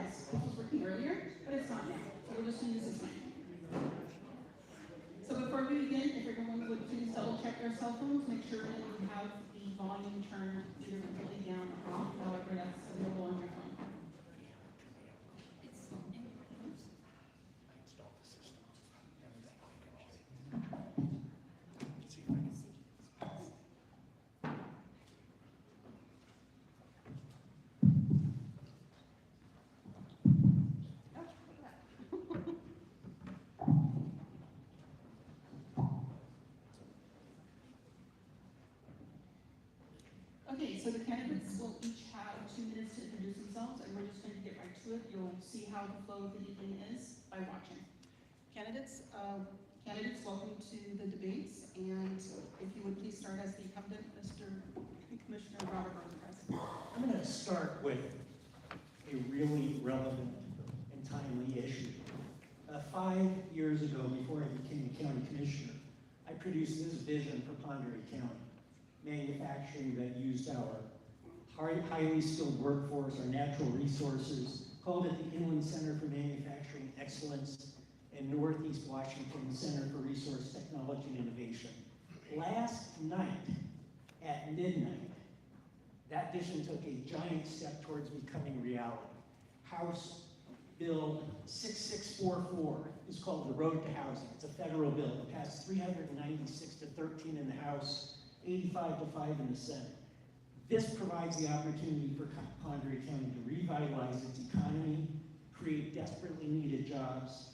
Yes, this was working earlier, but it's not now. So we're just doing this as mine. So before we begin, if everyone would please double check their cell phones, make sure that you have the volume turned either completely down or off, however that's available on your phone. Okay, so the candidates will each have 2 minutes to introduce themselves, and we're just going to get right to it. You'll see how the flow of the evening is by watching. Candidates, welcome to the debates, and if you would please start as the incumbent, Mr. Commissioner Robert Rosenkrantz. I'm going to start with a really relevant and timely issue. 5 years ago, before I became county commissioner, I produced this vision for Pend Oreille County. Manufacturing that used our highly skilled workforce, our natural resources, called it the Inland Center for Manufacturing Excellence, and Northeast Washington Center for Resource Technology and Innovation. Last night at midnight, that vision took a giant step towards becoming reality. House Bill 6644 is called the Road to Housing. It's a federal bill. It passed 396 to 13 in the House, 85 to 5 in the Senate. This provides the opportunity for Pend Oreille County to revitalize its economy, create desperately needed jobs,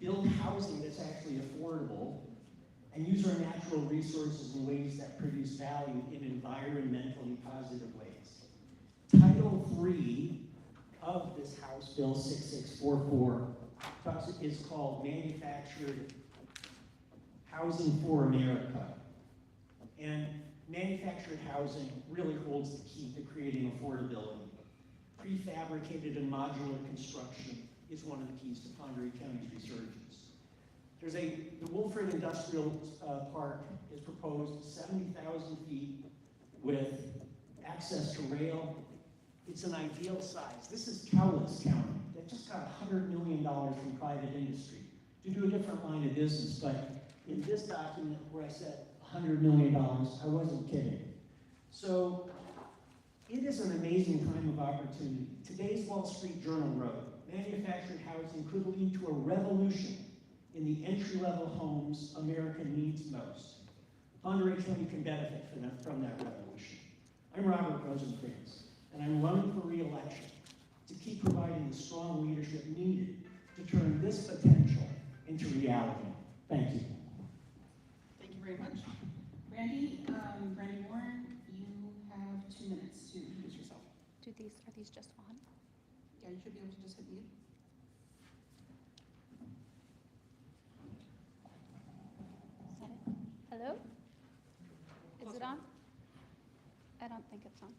build housing that's actually affordable, and use our natural resources in ways that produce value in environmentally positive ways. Title III of this House Bill 6644 is called Manufactured Housing for America. And manufactured housing really holds the key to creating affordability. Prefabricated and modular construction is one of the keys to Pend Oreille County's resurgence. The Wolford Industrial Park is proposed 70,000 feet with access to rail. It's an ideal size. This is Cowlitz County that just got $100 million from private industry to do a different line of business. But in this document where I said $100 million, I wasn't kidding. So it is an amazing time of opportunity. Today's Wall Street Journal wrote, manufactured housing could lead to a revolution in the entry-level homes America needs most. Pend Oreille County can benefit from that revolution. I'm Robert Rosenkrantz, and I'm running for re-election to keep providing the strong leadership needed to turn this potential into reality. Thank you. Thank you very much. Brandy Warren, you have 2 minutes to introduce yourself. Are these just on? Yeah, you should be able to just hit mute. Is that it? Hello? Is it on? I don't think it's on.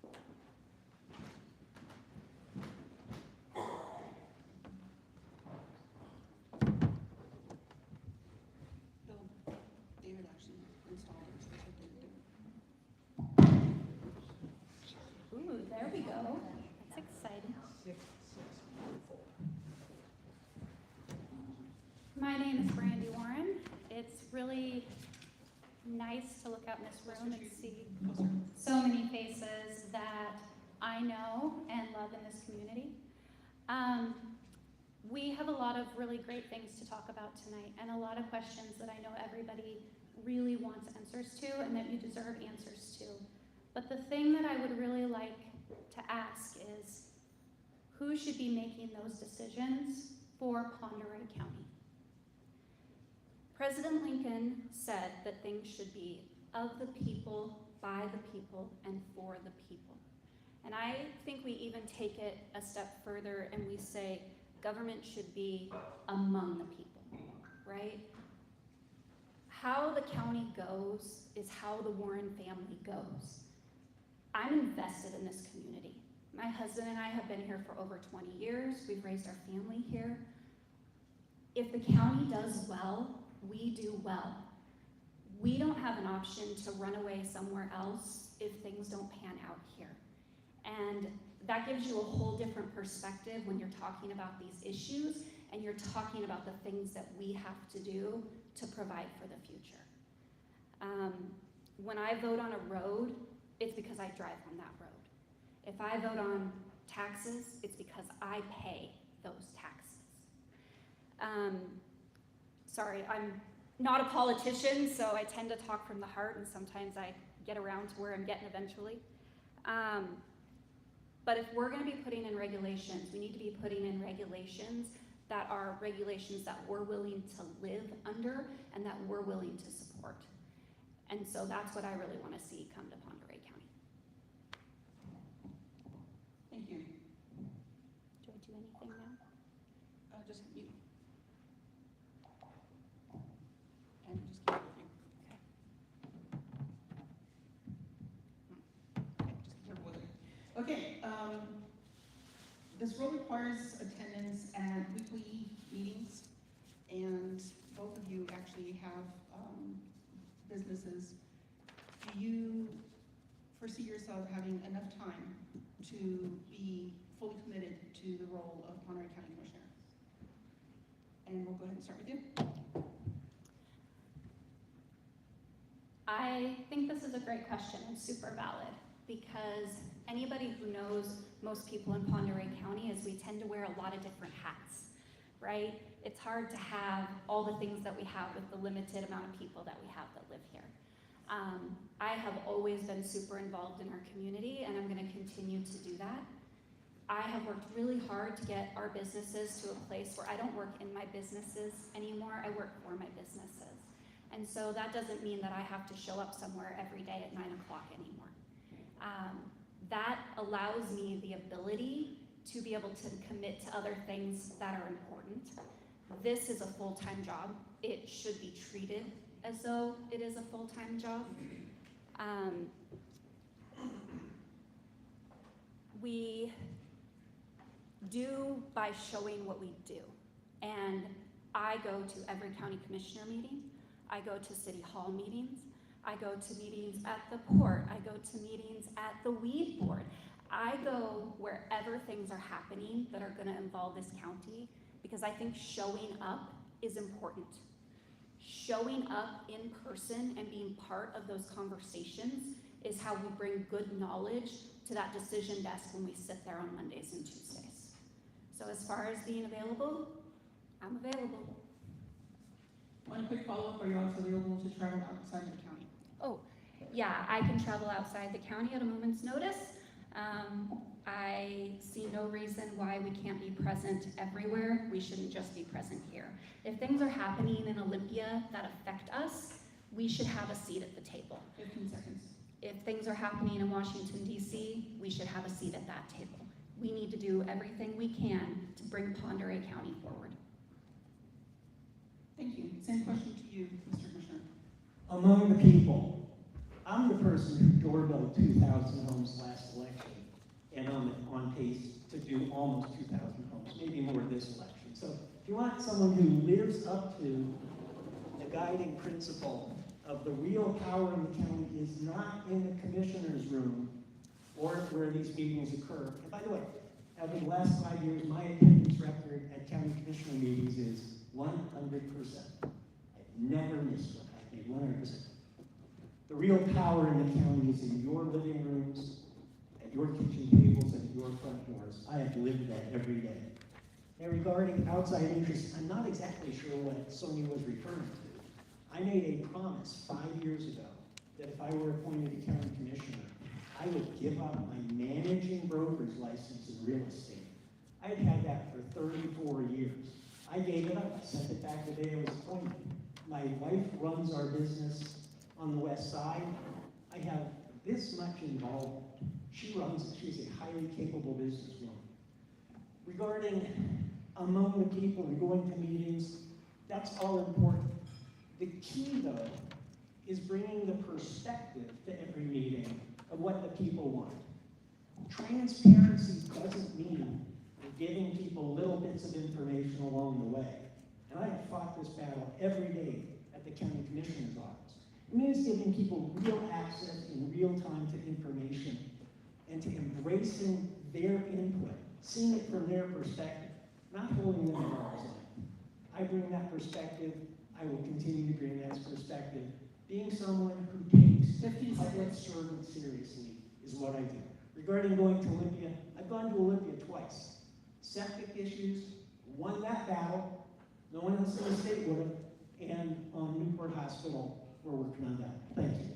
David actually installed it, so that's what Ooh, there we go. That's exciting. My name is Brandy Warren. It's really nice to look out in this room and see so many faces that I know and love in this community. We have a lot of really great things to talk about tonight and a lot of questions that I know everybody really wants answers to and that you deserve answers to. But the thing that I would really like to ask is, who should be making those decisions for Pend Oreille County? President Lincoln said that things should be of the people, by the people, and for the people. And I think we even take it a step further and we say government should be among the people, right? How the county goes is how the Warren family goes. I'm invested in this community. My husband and I have been here for over 20 years. We've raised our family here. If the county does well, we do well. We don't have an option to run away somewhere else if things don't pan out here. And that gives you a whole different perspective when you're talking about these issues and you're talking about the things that we have to do to provide for the future. When I vote on a road, it's because I drive on that road. If I vote on taxes, it's because I pay those taxes. Sorry, I'm not a politician, so I tend to talk from the heart, and sometimes I get around to where I'm getting eventually. But if we're going to be putting in regulations, we need to be putting in regulations that are regulations that we're willing to live under and that we're willing to support. And so that's what I really want to see come to Oreille County. Thank you. Do I do anything now? Just mute. And just keep it with you. Okay, just keep it with it. Okay, this role requires attendance at weekly meetings, and both of you actually have businesses. Do you foresee yourself having enough time to be fully committed to the role of Oreille County Commissioner? And we'll go ahead and start with you. I think this is a great question and super valid, because anybody who knows most people in Oreille County is we tend to wear a lot of different hats, right? It's hard to have all the things that we have with the limited amount of people that we have that live here. I have always been super involved in our community, and I'm going to continue to do that. I have worked really hard to get our businesses to a place where I don't work in my businesses anymore, I work for my businesses. And so that doesn't mean that I have to show up somewhere every day at 9 o'clock anymore. That allows me the ability to be able to commit to other things that are important. This is a full-time job. It should be treated as though it is a full-time job. We do by showing what we do. And I go to every county commissioner meeting. I go to city hall meetings. I go to meetings at the port. I go to meetings at the weed board. I go wherever things are happening that are going to involve this county, because I think showing up is important. Showing up in person and being part of those conversations is how we bring good knowledge to that decision desk when we sit there on Mondays and Tuesdays. So as far as being available, I'm available. One quick follow-up, are you also available to travel outside the county? Oh, yeah, I can travel outside the county at a moment's notice. I see no reason why we can't be present everywhere. We shouldn't just be present here. If things are happening in Olympia that affect us, we should have a seat at the table. 15 seconds. If things are happening in Washington, D.C., we should have a seat at that table. We need to do everything we can to bring Oreille County forward. Thank you. Same question to you, Mr. Commissioner. Among the people, I'm the person who doorbelled 2,000 homes last election, and I'm on pace to do almost 2,000 homes, maybe more this election. So if you want someone who lives up to the guiding principle of the real power in the county is not in the commissioner's room or where these meetings occur. And by the way, over the last 5 years, my attendance record at county commissioner meetings is 100%. I've never missed one. I've made 100%. The real power in the county is in your living rooms, at your kitchen tables, and at your front doors. I have lived that every day. Now, regarding outside interests, I'm not exactly sure what Sonia was referring to. I made a promise 5 years ago that if I were appointed a county commissioner, I would give up my managing broker's license in real estate. I had had that for 34 years. I gave it up. I sent it back the day I was appointed. My wife runs our business on the west side. I have this much involvement. She runs it. She's a highly capable businesswoman. Regarding among the people and going to meetings, that's all important. The key, though, is bringing the perspective to every meeting of what the people want. Transparency doesn't mean giving people little bits of information along the way. And I have fought this battle every day at the county commissioner's office. It means giving people real access in real time to information and to embracing their input, seeing it from their perspective, not holding them at arm's length. I bring that perspective. I will continue to bring that perspective. Being someone who takes 15 public seconds. servant seriously is what I do. Regarding going to Olympia, I've gone to Olympia twice. Septic issues, won that battle. No one else in the state would have. And on Newport Hospital, we're working on that. Thank you.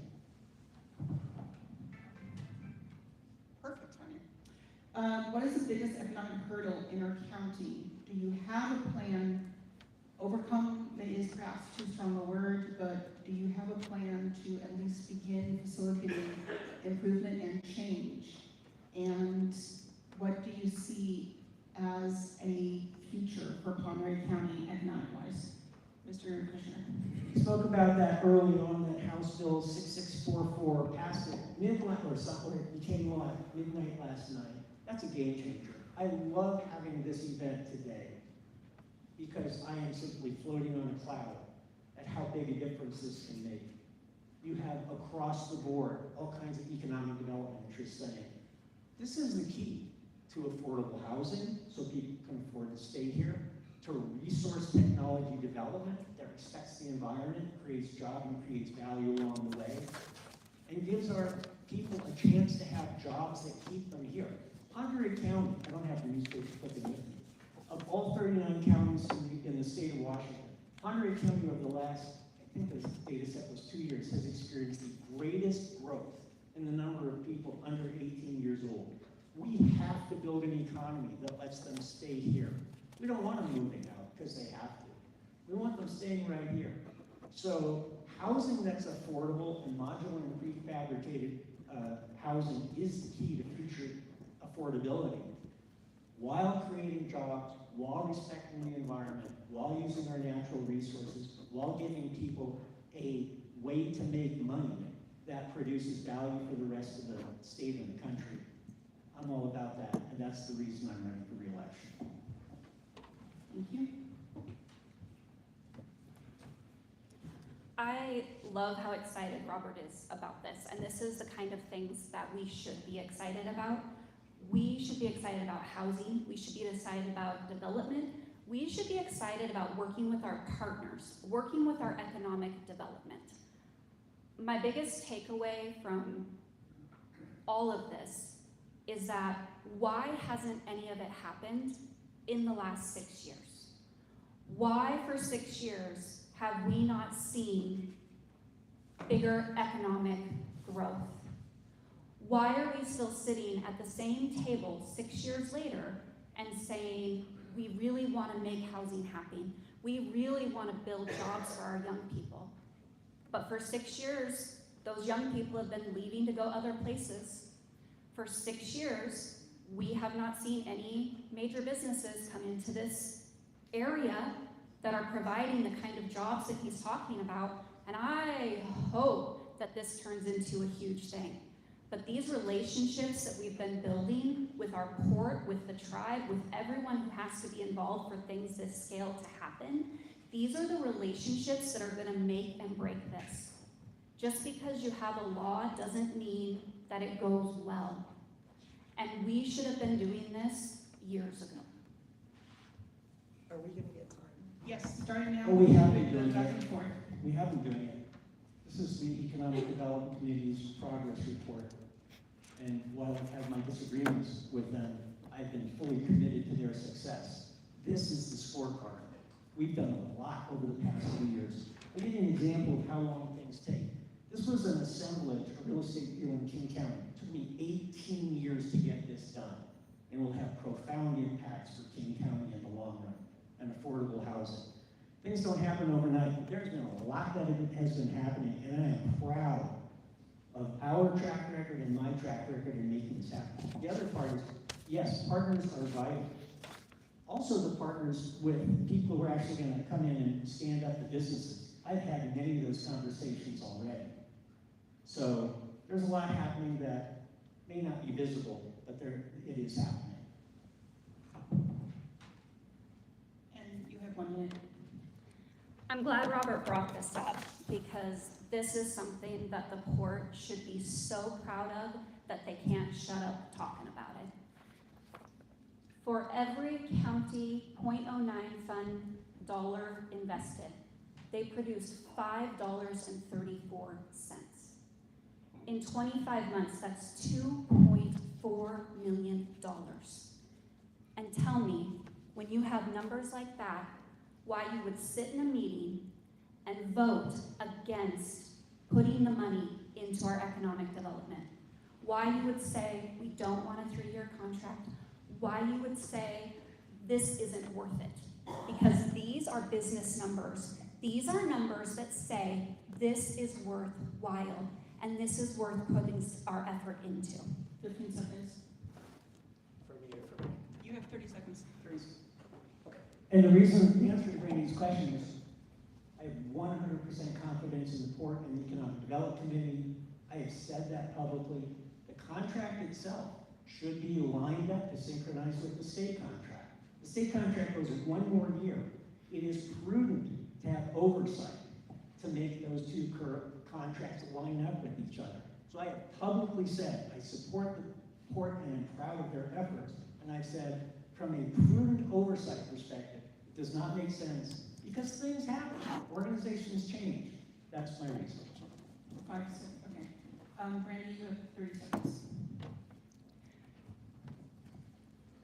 Perfect, Tanya. What is the biggest economic hurdle in our county? Do you have a plan? Overcome is perhaps too strong a word, but do you have a plan to at least begin facilitating improvement and change? And what do you see as a future for Pomeroy County economic-wise? Mr. Commissioner. Spoke about that early on, that House Bill 6644 passed at midnight or something, it became law at midnight last night. That's a game changer. I love having this event today because I am simply floating on a cloud at how big a difference this can make. You have across the board all kinds of economic development interests saying, this is the key to affordable housing so people can afford to stay here, to resource technology development that respects the environment, creates jobs and creates value along the way, and gives our people a chance to have jobs that keep them here. Oreille County, I don't have the newspaper clipping with me, of all 39 counties in the state of Washington, Oreille County over the last, I think the data set was 2 years, has experienced the greatest growth in the number of people under 18 years old. We have to build an economy that lets them stay here. We don't want them moving out because they have to. We want them staying right here. So housing that's affordable and modular and prefabricated housing is the key to future affordability, while creating jobs, while respecting the environment, while using our natural resources, while giving people a way to make money that produces value for the rest of the state and the country. I'm all about that, and that's the reason I'm running for re-election. Thank you. I love how excited Robert is about this, and this is the kind of things that we should be excited about. We should be excited about housing. We should be excited about development. We should be excited about working with our partners, working with our economic development. My biggest takeaway from all of this is that why hasn't any of it happened in the last 6 years? Why for 6 years have we not seen bigger economic growth? Why are we still sitting at the same table 6 years later and saying, we really want to make housing happen. We really want to build jobs for our young people. But for 6 years, those young people have been leaving to go other places. For 6 years, we have not seen any major businesses come into this area that are providing the kind of jobs that he's talking about. And I hope that this turns into a huge thing. But these relationships that we've been building with our port, with the tribe, with everyone who has to be involved for things this scale to happen, these are the relationships that are going to make and break this. Just because you have a law doesn't mean that it goes well. And we should have been doing this years ago. Are we gonna get time? Yes, starting now. Oh, we have been with the doing back it. and forth. We have been doing it. This is the Economic Development Committee's progress report. And while I have my disagreements with them, I've been fully committed to their success. This is the scorecard. We've done a lot over the past few years. I'll give you an example of how long things take. This was an assemblage, a real estate deal in King County. It took me 18 years to get this done. And will have profound impacts for King County in the long run and affordable housing. Things don't happen overnight, but there's been a lot that has been happening, and I am proud of our track record and my track record in making this happen. The other part is, yes, partners are vital. Also the partners with people who are actually going to come in and stand up the businesses. I've had many of those conversations already. So there's a lot happening that may not be visible, but it is happening. And you have 1 minute. I'm glad Robert brought this up because this is something that the port should be so proud of that they can't shut up talking about it. For every county .09 fund dollar invested, they produced $5.34. In 25 months, that's $2.4 million. And tell me, when you have numbers like that, why you would sit in a meeting and vote against putting the money into our economic development. Why you would say we don't want a 3-year contract. Why you would say this isn't worth it. Because these are business numbers. These are numbers that say this is worthwhile and this is worth putting our effort into. 15 seconds. For me or for me? You have 30 seconds. 30 seconds. Okay. And the answer to Brady's question is, I have 100% confidence in the Port and Economic Development Committee. I have said that publicly. The contract itself should be lined up to synchronize with the state contract. The state contract goes 1 more year. It is prudent to have oversight to make those two contracts line up with each other. So I have publicly said I support the Port and I'm proud of their efforts. And I've said, from a prudent oversight perspective, it does not make sense because things happen. Organizations change. That's my reason. 5 seconds. Okay. Brandy, you have 30 seconds.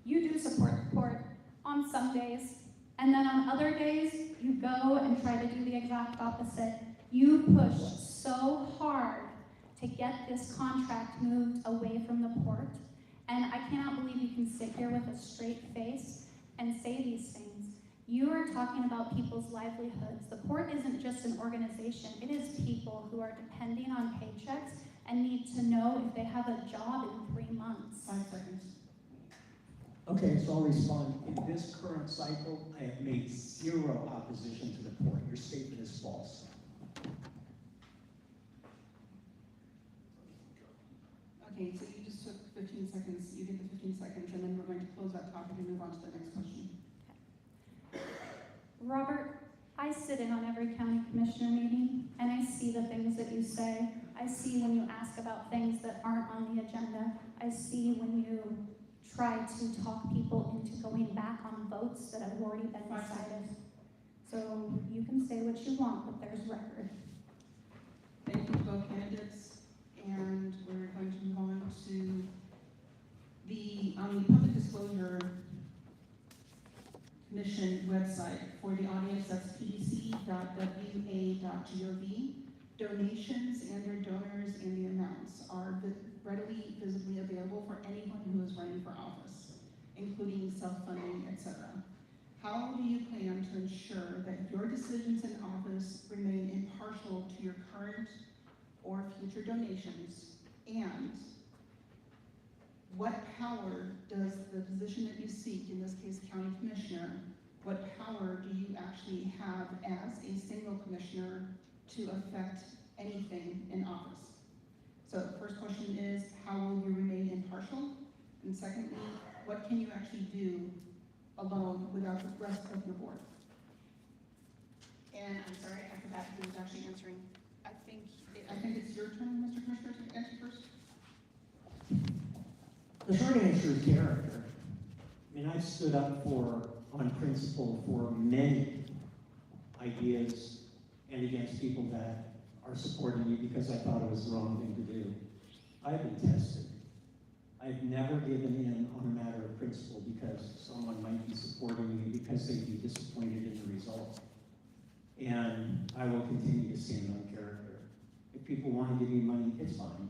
You do support the Port on some days, and then on other days, you go and try to do the exact opposite. You push so hard to get this contract moved away from the Port, and I cannot believe you can sit here with a straight face and say these things. You are talking about people's livelihoods. The Port isn't just an organization, it is people who are depending on paychecks and need to know if they have a job in 3 months. 5 seconds. Okay, so I'll respond. In this current cycle, I have made 0 opposition to the Port. Your statement is false. Okay, so you just took 15 seconds. You get the 15 seconds, and then we're going to close that topic and move on to the next question. Robert, I sit in on every county commissioner meeting, and I see the things that you say. I see when you ask about things that aren't on the agenda. I see when you try to talk people into going back on votes that have already been decided. So you can say what you want, but there's record. Thank you to both candidates, and we're going to move on to the Public Disclosure Commission website. For the audience, that's pdc.wa.gov. Donations and their donors and the amounts are readily, visibly available for anyone who is running for office, including self-funding, etc. How do you plan to ensure that your decisions in office remain impartial to your current or future donations? And what power does the position that you seek, in this case county commissioner, what power do you actually have as a single commissioner to affect anything in office? So the first question is, how will you remain impartial? And secondly, what can you actually do alone without the rest of your board? And I'm sorry, I forgot who was actually answering. I think it's your turn, Mr. Commissioner, to answer first. The short answer is character. I mean, I've stood up on principle for many ideas and against people that are supporting me because I thought it was the wrong thing to do. I've been tested. I've never given in on a matter of principle because someone might be supporting me because they'd be disappointed in the result. And I will continue to stand on character. If people want to give me money, it's fine.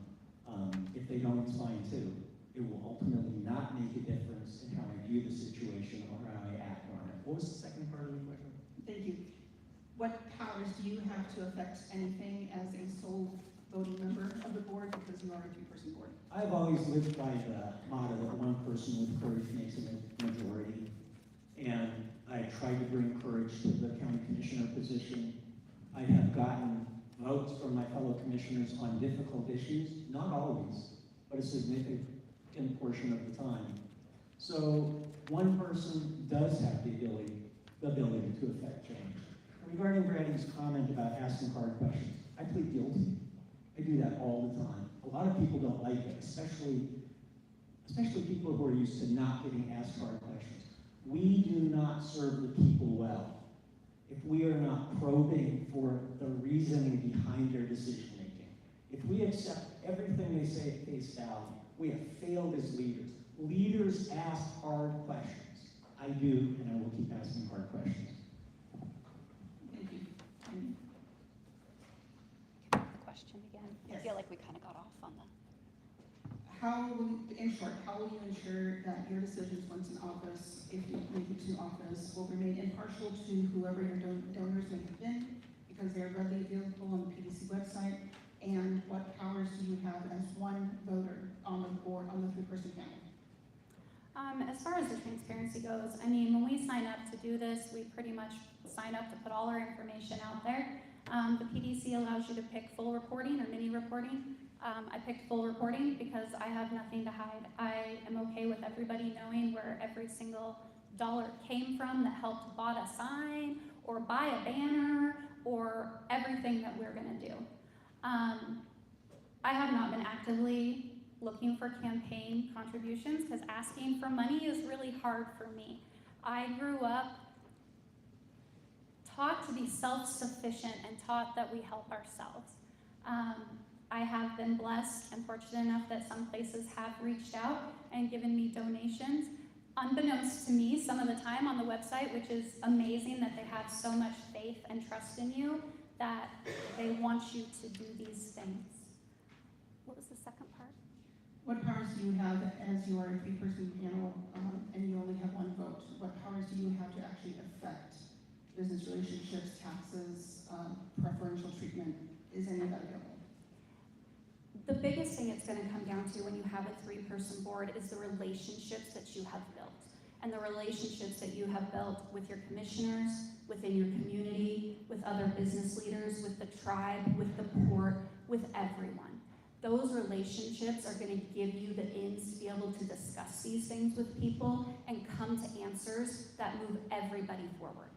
If they don't, it's fine too. It will ultimately not make a difference in how I view the situation or how I act on it. What was the second part of the question? Thank you. What powers do you have to affect anything as a sole voting member of the board, because you are a 3-person board? I've always lived by the motto that one person with courage makes a majority. And I tried to bring courage to the county commissioner position. I have gotten votes from my fellow commissioners on difficult issues, not always, but a significant portion of the time. So one person does have the ability to affect change. Regarding Brady's comment about asking hard questions, I plead guilty. I do that all the time. A lot of people don't like it, especially especially people who are used to not getting asked hard questions. We do not serve the people well if we are not probing for the reasoning behind their decision making. If we accept everything they say at face value, we have failed as leaders. Leaders ask hard questions. I do, and I will keep asking hard questions. Thank you. The question again. Yes. I feel like we kind of got off on the. In short, how will you ensure that your decisions once in office, if you make it to office, will remain impartial to whoever your donors may have been, because they are readily available on the PDC website? And what powers do you have as one voter on the board, on the three-person panel? As far as the transparency goes, I mean, when we sign up to do this, we pretty much sign up to put all our information out there. The PDC allows you to pick full reporting or mini reporting. I picked full reporting because I have nothing to hide. I am okay with everybody knowing where every single dollar came from that helped bought a sign or buy a banner or everything that we're gonna do. I have not been actively looking for campaign contributions because asking for money is really hard for me. I grew up taught to be self-sufficient and taught that we help ourselves. I have been blessed and fortunate enough that some places have reached out and given me donations. Unbeknownst to me, some of the time on the website, which is amazing that they have so much faith and trust in you, that they want you to do these things. What was the second part? What powers do you have as you are a three-person panel and you only have one vote? What powers do you have to actually affect business relationships, taxes, preferential treatment? Is any of that available? The biggest thing it's going to come down to when you have a three-person board is the relationships that you have built. And the relationships that you have built with your commissioners, within your community, with other business leaders, with the tribe, with the port, with everyone. Those relationships are going to give you the ins to be able to discuss these things with people and come to answers that move everybody forward.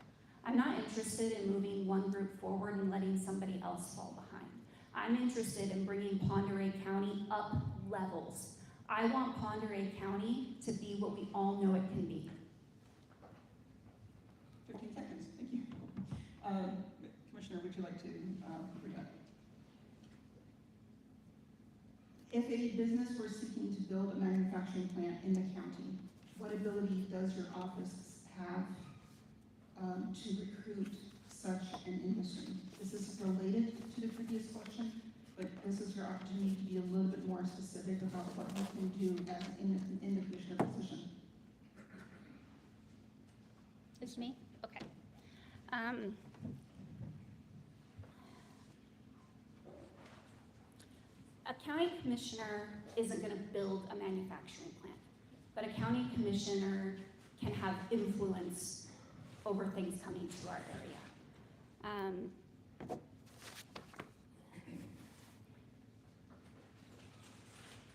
I'm not interested in moving one group forward and letting somebody else fall behind. I'm interested in bringing Pend Oreille County up levels. I want Pend Oreille County to be what we all know it can be. 15 seconds, thank you. Commissioner, would you like to react? If a business were seeking to build a manufacturing plant in the county, what ability does your office have to recruit such an industry? This is related to the previous question, but this is your opportunity to be a little bit more specific about what you can do as in the commissioner position. It's me? Okay. A county commissioner isn't going to build a manufacturing plant, but a county commissioner can have influence over things coming to our area.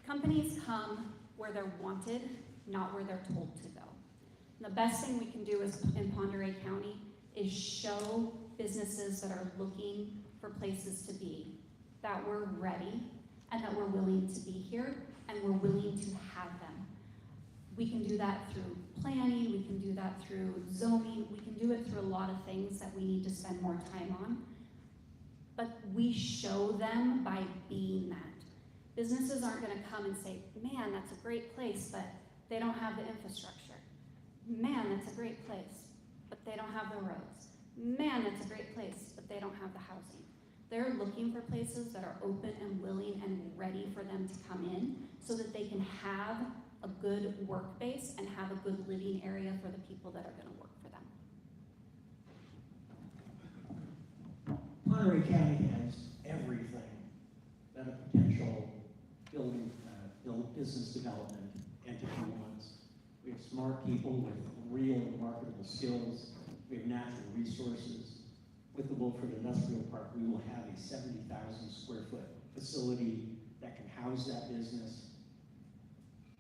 Companies come where they're wanted, not where they're told to go. And the best thing we can do is, in Pend Oreille County is show businesses that are looking for places to be that we're ready and that we're willing to be here and we're willing to have them. We can do that through planning, we can do that through zoning, we can do it through a lot of things that we need to spend more time on. But we show them by being that. Businesses aren't gonna come and say, man, that's a great place, but they don't have the infrastructure. Man, that's a great place, but they don't have the roads. Man, that's a great place, but they don't have the housing. They're looking for places that are open and willing and ready for them to come in so that they can have a good work base and have a good living area for the people that are gonna work for them. Pend Oreille County has everything that a potential business development entity wants. We have smart people with real marketable skills. We have natural resources. With the Wilford Industrial Park, we will have a 70,000 square foot facility that can house that business.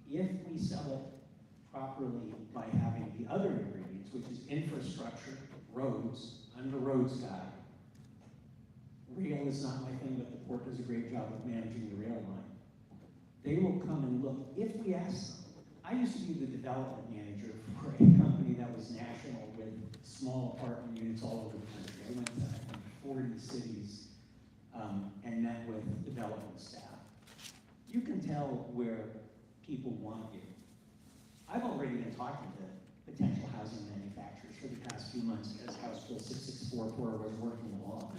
If we sell it properly by having the other ingredients, which is infrastructure, roads, I'm the roads guy. Rail is not my thing, but the port does a great job of managing the rail line. They will come and look, if we ask them, I used to be the development manager for a company that was national with small apartment units all over the country. I went to, I think, 40 cities and met with development staff. You can tell where people want you. I've already been talking to potential housing manufacturers for the past few months as House Bill 6644 was working along.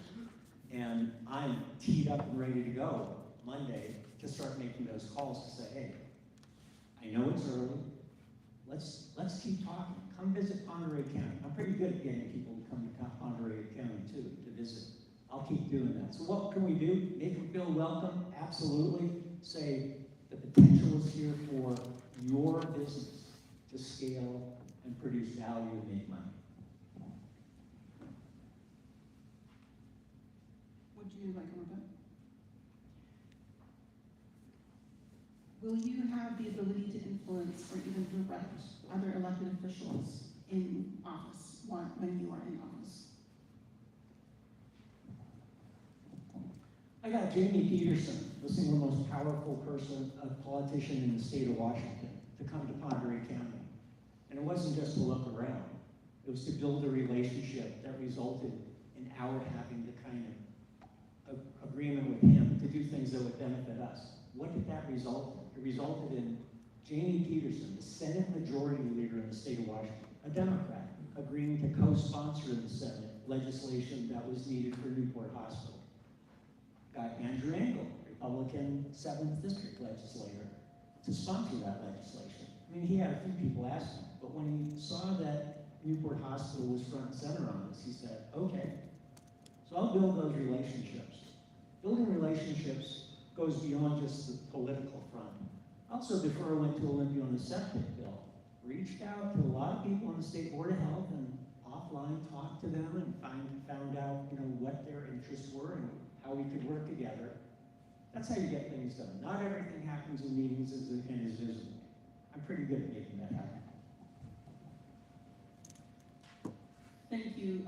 And I'm teed up and ready to go Monday to start making those calls to say, hey, I know it's early. Let's keep talking. Come visit Oreille County. I'm pretty good at getting people to come to Oreille County too to visit. I'll keep doing that. So what can we do? Make them feel welcome? Absolutely. Say the potential is here for your business to scale and produce value and make money. Would you like more done? Will you have the ability to influence or even direct other elected officials in office when you are in office? I got Jamie Peterson, the single most powerful person, a politician in the state of Washington, to come to Oreille County. And it wasn't just to look around. It was to build a relationship that resulted in our having the kind of agreement with him to do things that would benefit us. What did that result in? It resulted in Jamie Peterson, the Senate Majority Leader in the state of Washington, a Democrat, agreeing to co-sponsor in the Senate legislation that was needed for Newport Hospital. Got Andrew Engel, Republican 7th District legislator, to sponsor that legislation. I mean, he had a few people ask him, but when he saw that Newport Hospital was front and center on this, he said, okay, so I'll build those relationships. Building relationships goes beyond just the political front. Also, before I went to Olympia on the septic bill, reached out to a lot of people on the State Board of Health and offline talked to them and found out, what their interests were and how we could work together. That's how you get things done. Not everything happens in meetings and is visible. I'm pretty good at making that happen. Thank you.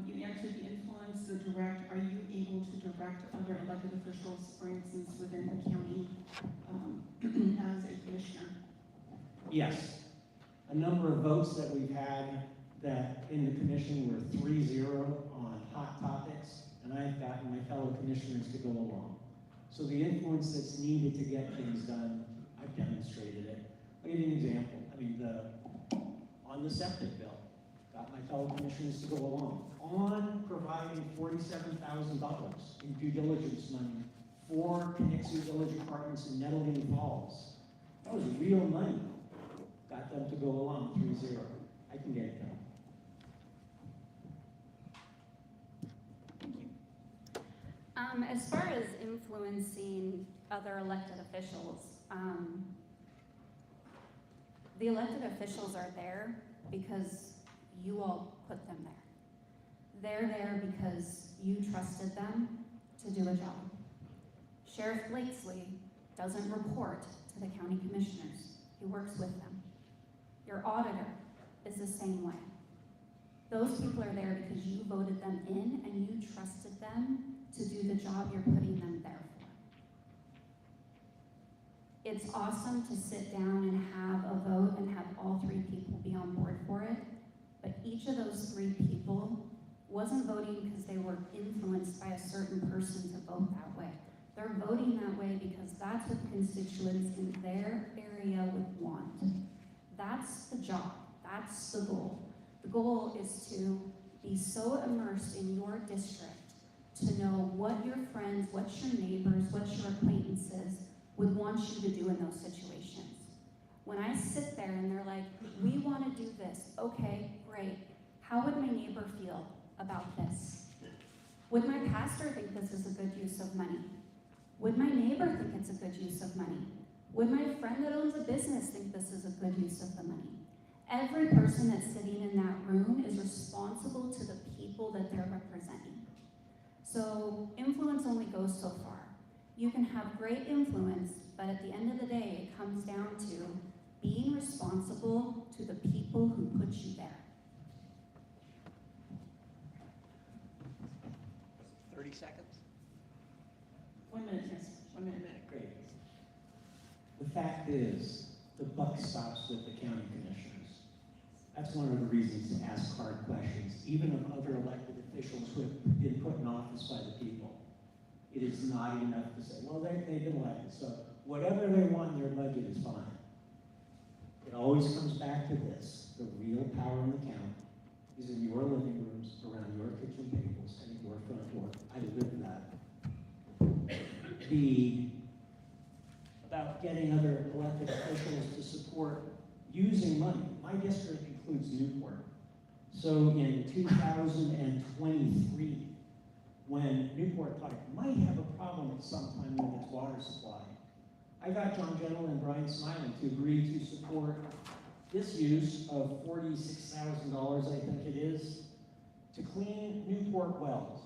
You answered the influence, the direct. Are you able to direct other elected officials, for instance, within the county as a commissioner? Yes. A number of votes that we've had that in the commission were 3-0 on hot topics, and I've gotten my fellow commissioners to go along. So the influence that's needed to get things done, I've demonstrated it. I'll give you an example. On the septic bill, got my fellow commissioners to go along. On providing $47,000 in due diligence money for Connexia Village Apartments in Nettleton Falls. That was real money. Got them to go along 3-0. I can get it done. As far as influencing other elected officials, the elected officials are there because you all put them there. They're there because you trusted them to do a job. Sheriff Blakesley doesn't report to the county commissioners. He works with them. Your auditor is the same way. Those people are there because you voted them in and you trusted them to do the job you're putting them there for. It's awesome to sit down and have a vote and have all three people be on board for it, but each of those three people wasn't voting because they were influenced by a certain person to vote that way. They're voting that way because that's what constituents in their area would want. That's the job. That's the goal. The goal is to be so immersed in your district to know what your friends, what your neighbors, what your acquaintances would want you to do in those situations. When I sit there and they're like, we want to do this, okay, great. How would my neighbor feel about this? Would my pastor think this is a good use of money? Would my neighbor think it's a good use of money? Would my friend that owns a business think this is a good use of the money? Every person that's sitting in that room is responsible to the people that they're representing. So influence only goes so far. You can have great influence, but at the end of the day, it comes down to being responsible to the people who put you there. 30 seconds? 1 minute, yes. 1 minute. Great. The fact is, the buck stops with the county commissioners. That's one of the reasons to ask hard questions, even of other elected officials who have been put in office by the people. It is not enough to say, well, they've been elected, so whatever they want in their budget is fine. It always comes back to this: the real power in the county is in your living rooms, around your kitchen tables, and at your front door. I live that. About getting other elected officials to support using money. My district includes Newport. So in 2023, when Newport thought it might have a problem at some time with its water supply, I got John Gentle and Brian Smiling to agree to support this use of $46,000, I think it is, to clean Newport wells.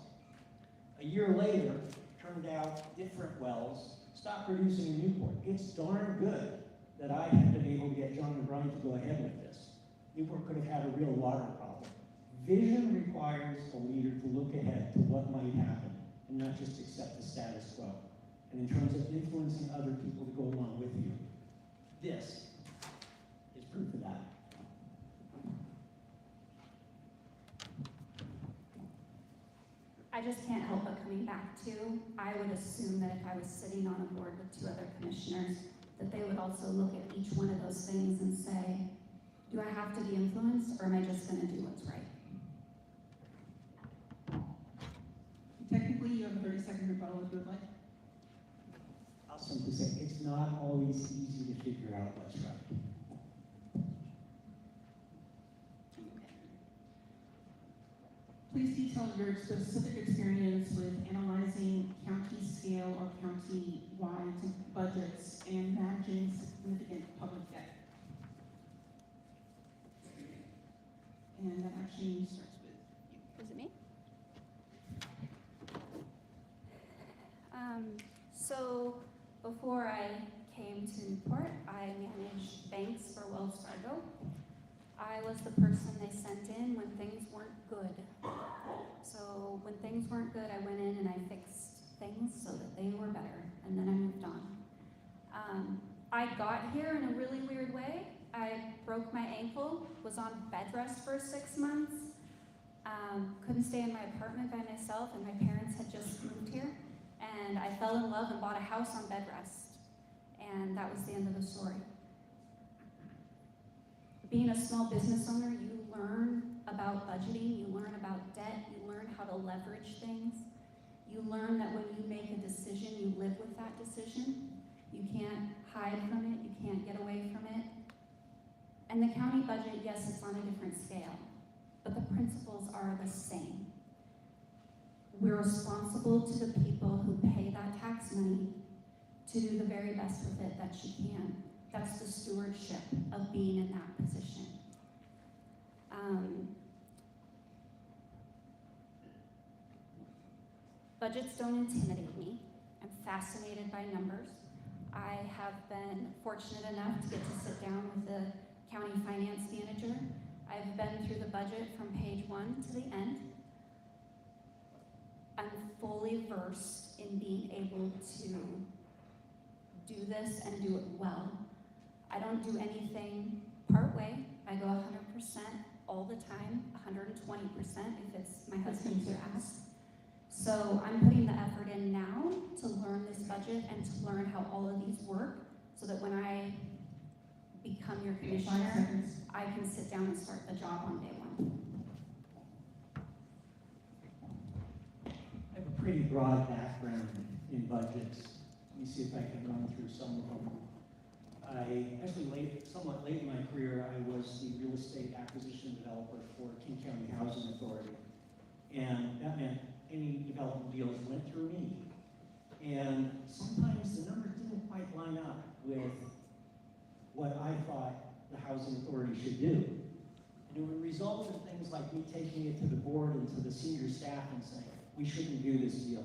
A year later, turned out different wells stopped producing in Newport. It's darn good that I have been able to get John and Brian to go ahead with this. Newport could have had a real water problem. Vision requires a leader to look ahead to what might happen and not just accept the status quo. And in terms of influencing other people to go along with you, this is proof of that. I just can't help but coming back to, I would assume that if I was sitting on a board with 2 other commissioners, that they would also look at each one of those things and say, do I have to be influenced, or am I just gonna do what's right? Technically, you have a 30-second rebuttal if you would like. I'll simply say, it's not always easy to figure out what's right. Please detail your specific experience with analyzing county scale or county-wide budgets and managing significant public debt. And that actually starts with you. Is it me? So before I came to Newport, I managed banks for Wells Fargo. I was the person they sent in when things weren't good. So when things weren't good, I went in and I fixed things so that they were better, and then I moved on. I got here in a really weird way. I broke my ankle, was on bed rest for 6 months, couldn't stay in my apartment by myself, and my parents had just moved here, and I fell in love and bought a house on bed rest, and that was the end of the story. Being a small business owner, you learn about budgeting, you learn about debt, you learn how to leverage things. You learn that when you make a decision, you live with that decision. You can't hide from it, you can't get away from it. And the county budget, yes, it's on a different scale, but the principles are the same. We're responsible to the people who pay that tax money to do the very best with it that you can. That's the stewardship of being in that position. Budgets don't intimidate me. I'm fascinated by numbers. I have been fortunate enough to get to sit down with the county finance manager. I've been through the budget from page 1 to the end. I'm fully versed in being able to do this and do it well. I don't do anything part way. I go 100% all the time, 120% if it's my husband who asks. So I'm putting the effort in now to learn this budget and to learn how all of these work so that when I become your commissioner, I can sit down and start the job on day 1. I have a pretty broad background in budgets. Let me see if I can run through some of them. I actually, somewhat late in my career, I was the real estate acquisition developer for King County Housing Authority. And that meant any development deals went through me. And sometimes the numbers didn't quite line up with what I thought the housing authority should do. And it would result in things like me taking it to the board and to the senior staff and saying, we shouldn't do this deal.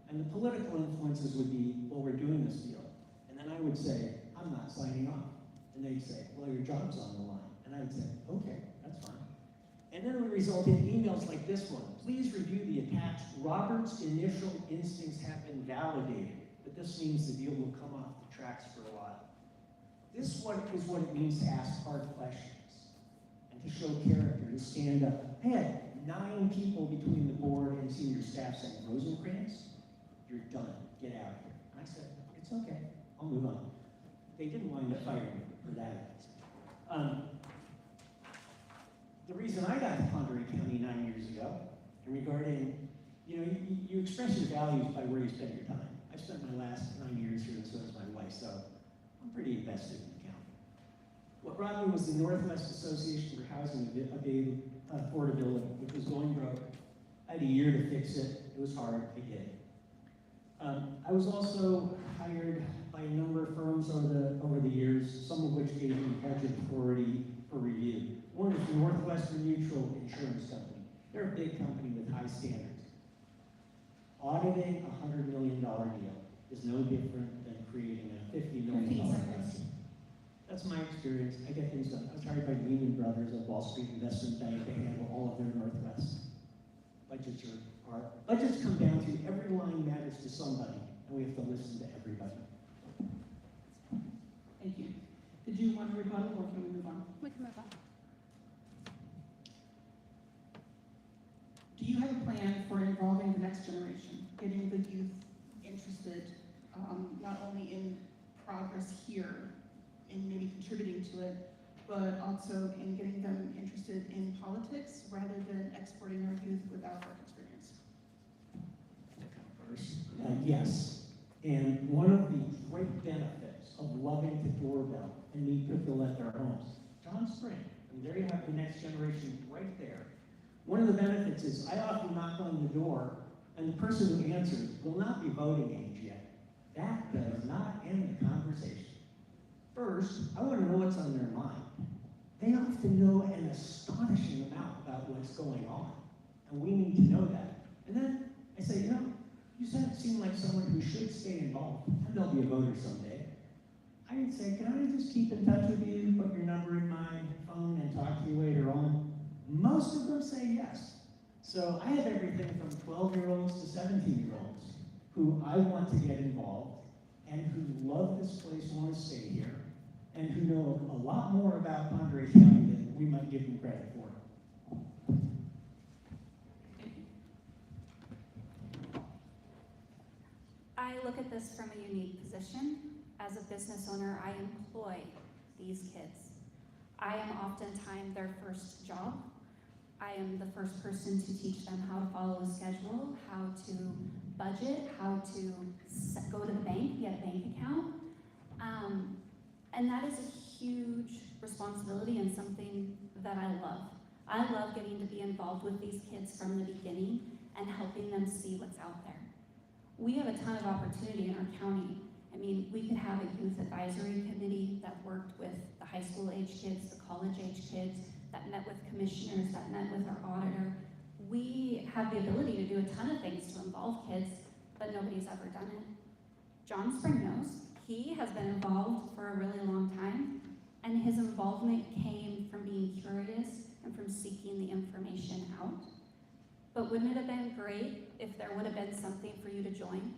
And the political influences would be, well, we're doing this deal. And then I would say, I'm not signing off. And they'd say, well, your job's on the line. And I would say, okay, that's fine. And then it would result in emails like this one. Please review the attached. Robert's initial instincts have been validated, but this means the deal will come off the tracks for a while. This one is what it means to ask hard questions and to show character, to stand up. I had 9 people between the board and senior staff saying, Rosencrantz, you're done, get out of here. And I said, it's okay, I'll move on. They didn't wind up firing me for that. The reason I got to Oreille County 9 years ago, regarding, you express your values by where you spend your time. I've spent my last 9 years here, and so has my wife, so I'm pretty invested in the county. What brought me was the Northwest Association for Housing Affordability, which was going broke. I had a year to fix it. It was hard. I did. I was also hired by a number of firms over the years, some of which gave me budget authority for review. One is the Northwestern Mutual Insurance Company. They're a big company with high standards. Auditing a $100 million deal is no different than creating a $50 million budget. That's my experience. I get things done. I was hired by Lehman Brothers, a Wall Street investment bank, to handle all of their Northwest. Budgets come down to every line matters to somebody, and we have to listen to everybody. Thank you. Did you want to rebuttal, or can we move on? We can move on. Do you have a plan for involving the next generation, getting the youth interested, not only in progress here, in maybe contributing to it, but also in getting them interested in politics rather than exporting our youth without work experience? Yes, and one of the great benefits of loving to doorbell and meet people at their homes, John Spring, and there you have the next generation right there. One of the benefits is I often knock on the door, and the person who answers will not be voting age yet. That does not end the conversation. First, I want to know what's on their mind. They often know an astonishing amount about what's going on, and we need to know that. And then I say, you seem like someone who should stay involved, and they'll be a voter someday. I would say, can I just keep in touch with you, put your number in my phone, and talk to you later on? Most of them say yes. So I have everything from 12-year-olds to 17-year-olds who I want to get involved and who love this place, want to stay here, and who know a lot more about Oreille County than we might give them credit for. I look at this from a unique position. As a business owner, I employ these kids. I am oftentimes their first job. I am the first person to teach them how to follow a schedule, how to budget, how to go to the bank, get a bank account. And that is a huge responsibility and something that I love. I love getting to be involved with these kids from the beginning and helping them see what's out there. We have a ton of opportunity in our county. I mean, we could have a youth advisory committee that worked with the high school age kids, the college age kids, that met with commissioners, that met with our auditor. We have the ability to do a ton of things to involve kids, but nobody's ever done it. John Spring knows. He has been involved for a really long time, and his involvement came from being curious and from seeking the information out. But wouldn't it have been great if there would have been something for you to join?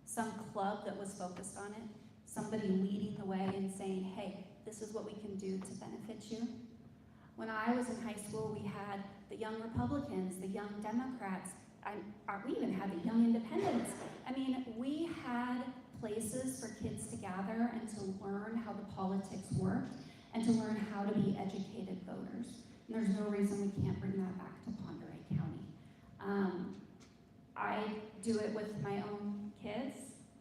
Some club that was focused on it, somebody leading the way and saying, hey, this is what we can do to benefit you. When I was in high school, we had the young Republicans, the young Democrats, we even had the young independents. I mean, we had places for kids to gather and to learn how the politics worked and to learn how to be educated voters. And there's no reason we can't bring that back to Oreille County. I do it with my own kids.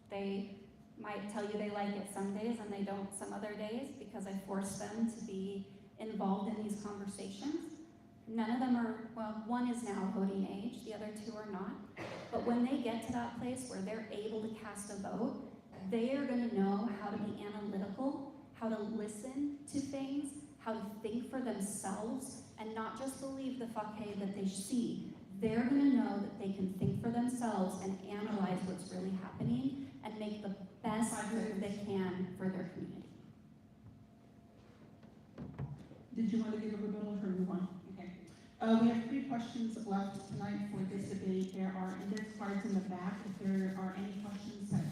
They might tell you they like it some days and they don't some other days because I force them to be involved in these conversations. None of them are, well, one is now voting age, the other two are not. But when they get to that place where they're able to cast a vote, they are going to know how to be analytical, how to listen to things, how to think for themselves, and not just believe the facade that they see. They're going to know that they can think for themselves and analyze what's really happening and make the best move they can for their community. Did you want to give a rebuttal or move on? Okay. We have 3 questions left tonight for this debate. There are index cards in the back. If there are any questions that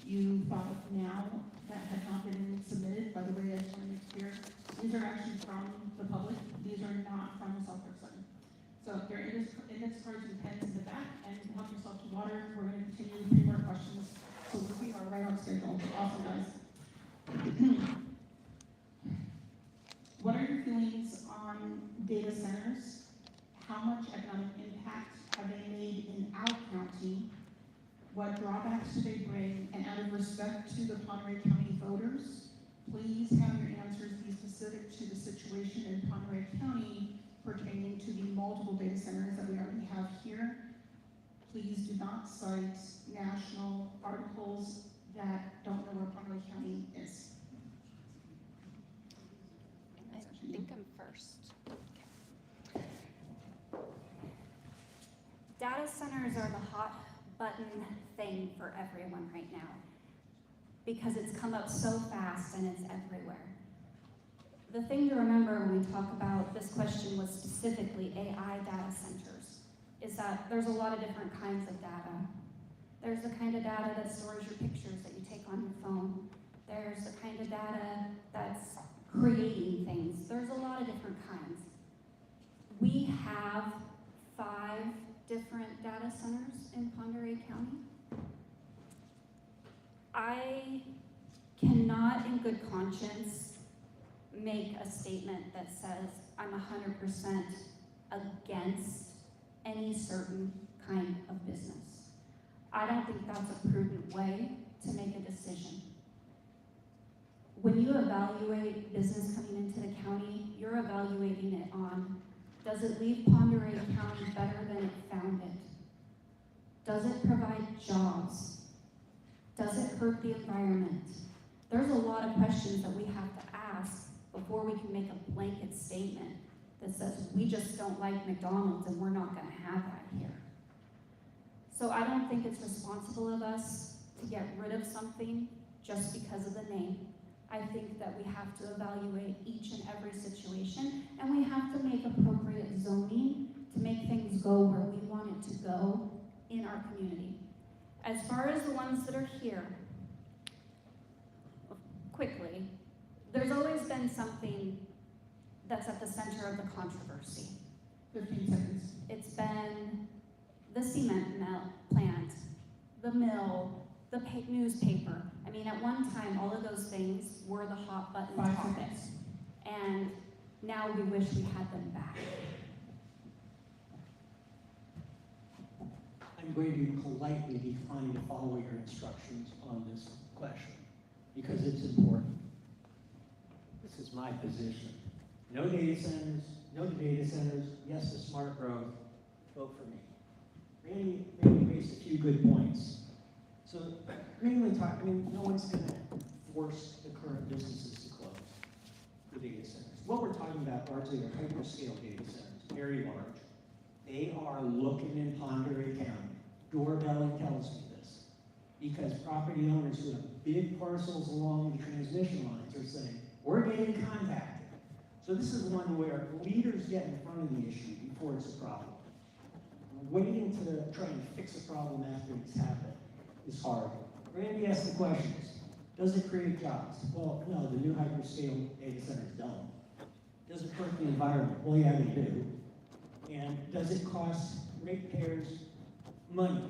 you thought of now that had not been submitted, by the way, I just want So there are index cards and pens in the back, and help yourself to water. We're going to continue with 3 more questions. So we are right on schedule. Awesome, guys. What are your feelings on data centers? How much economic impact have they made in our county? What drawbacks do they bring? And out of respect to the Pomeroy County voters, please have your answers be specific to the situation in Pomeroy County pertaining to the multiple data centers that we already have here. Please do not cite national articles that don't know where Pomeroy County is. I think I'm first. Data centers are the hot button thing for everyone right now because it's come up so fast and it's everywhere. The thing to remember when we talk about this question was specifically AI data centers is that there's a lot of different kinds of data. There's the kind of data that stores your pictures that you take on your phone. There's the kind of data that's creating things. There's a lot of different kinds. We have 5 different data centers in Pomeroy County. I cannot in good conscience make a statement that says I'm 100% against any certain kind of business. I don't think that's a prudent way to make a decision. When you evaluate business coming into the county, you're evaluating it on, does it leave Pomeroy County better than it found it? Does it provide jobs? Does it hurt the environment? There's a lot of questions that we have to ask before we can make a blanket statement that says we just don't like McDonald's and we're not going to have that here. So I don't think it's responsible of us to get rid of something just because of the name. I think that we have to evaluate each and every situation, and we have to make appropriate zoning to make things go where we want it to go in our community. As far as the ones that are here, quickly, there's always been something that's at the center of the controversy. 15 seconds. It's been the cement mill plant, the mill, the newspaper. I mean, at one time, all of those things were the hot button 5 topics. seconds. And now we wish we had them back. I'm going to politely decline to follow your instructions on this question because it's important. This is my position. No data centers, no to data centers, yes to smart growth, vote for me. Randy raised a few good points. So, mainly no one's going to force the current businesses to close for data centers. What we're talking about largely are hyperscale data centers, very large. They are looking in Pomeroy County. Doorbelling tells me this. Because property owners who have big parcels along the transmission lines are saying, we're getting contacted. So this is one where leaders get in front of the issue before it's a problem. Waiting to try and fix a problem after it's happened is hard. Randy asked the questions. Does it create jobs? Well, no, the new hyperscale data centers don't. Does it hurt the environment? Well, yeah, they do. And does it cost ratepayers money?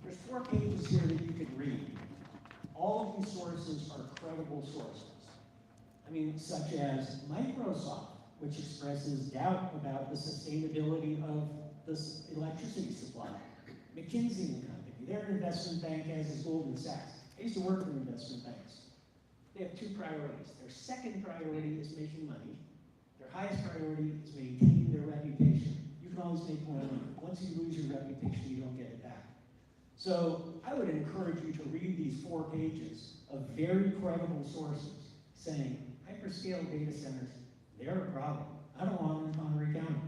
There's 4 pages here that you can read. All of these sources are credible sources. I mean, such as Microsoft, which expresses doubt about the sustainability of this electricity supply. McKinsey & Company, they're an investment bank, as is Goldman Sachs. I used to work for investment banks. They have 2 priorities. Their second priority is making money. Their highest priority is maintaining their reputation. You can always make more money. Once you lose your reputation, you don't get it back. So I would encourage you to read these 4 pages of very credible sources saying, hyperscale data centers, they're a problem. I don't want them in Pomeroy County.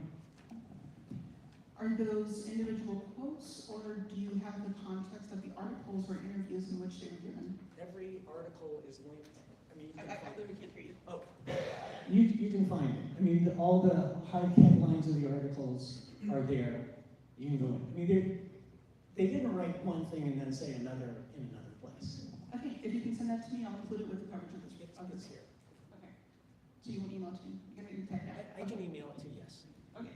Are those individual quotes, or do you have the context of the articles or interviews in which they were given? Every article is linked. I mean, you can find literally can't hear you. Oh. You can find it. I mean, all the high headlines of the articles are there. You can go in. I mean, they didn't write one thing and then say another in another place. Okay, if you can send that to me, I'll include it with the coverage of this here. Okay. So you will email it to me. You're gonna can type that. I can email it to you, yes. Okay.